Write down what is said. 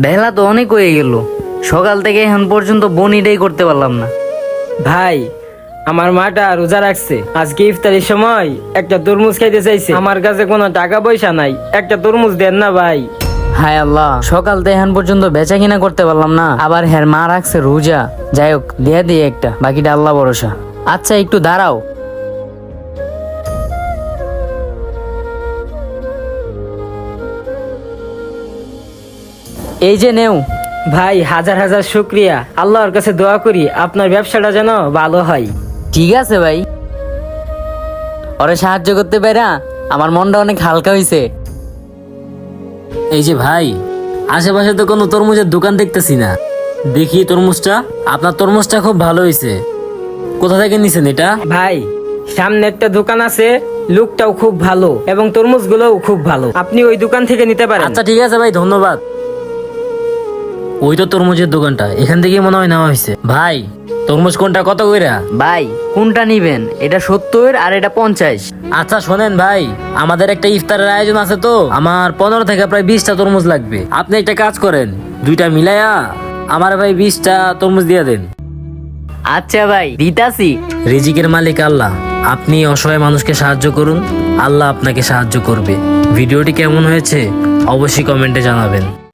বেলা তো অনেক হয়ে গেল, সকাল থেকে এখন পর্যন্ত বনিটাই করতে পারলাম না। ভাই, আমার মাটা রোজা রাখছে, আজকে ইফতারের সময় একটা তরমুজ খাইতে চাইছে, আমার কাছে কোনো টাকা পয়সা নাই, একটা তরমুজ দেন না ভাই। হায় আল্লাহ, সকাল থেকে এখন পর্যন্ত বেচা কিনা করতে পারলাম না, আবার হ্যার মা রাখছে রোজা। যাই হোক, দিয়ে দিয়ে একটা, বাকিটা আল্লাহ ভরসা। আচ্ছা একটু দাঁড়াও। এই যে নেও। ভাই, হাজার হাজার শুক্রিয়া। আল্লাহর কাছে দোয়া করি আপনার ব্যবসাটা যেন ভালো হয়। ঠিক আছে ভাই, ওরে সাহায্য করতে পারা আমার মনটা অনেক হালকা হয়েছে। এই যে ভাই, আশেপাশে তো কোনো তরমুজের দোকান দেখতেছি না। দেখি তরমুজটা, আপনার তরমুজটা খুব ভালো হয়েছে। কোথা থেকে নিছেন এটা? ভাই, সামনে একটা দোকান আছে, লোকটাও খুব ভালো এবং তরমুজগুলোও খুব ভালো, আপনি ওই দোকান থেকে নিতে পারেন। আচ্ছা ঠিক আছে ভাই, ধন্যবাদ। ওই তো তরমুজের দোকানটা, এখান থেকেই মনে হয় নেওয়া হয়েছে। ভাই, তরমুজ কোনটা কত কইরা? ভাই কোনটা নিবেন? এটা 70 আর এটা 50। আচ্ছা শোনেন ভাই, আমাদের একটা ইফতারের আয়োজন আছে, তো আমার 15 থেকে প্রায় 20টা তরমুজ লাগবে। আপনি একটা কাজ করেন, দুইটা মিলাইয়া আমার ভাই 20টা তরমুজ দিয়ে দেন। আচ্ছা ভাই, দিতাছি। রিজিকের মালিক আল্লাহ, আপনি অসহায় মানুষকে সাহায্য করুন, আল্লাহ আপনাকে সাহায্য করবে। ভিডিওটি কেমন হয়েছে অবশ্যই কমেন্টে জানাবেন।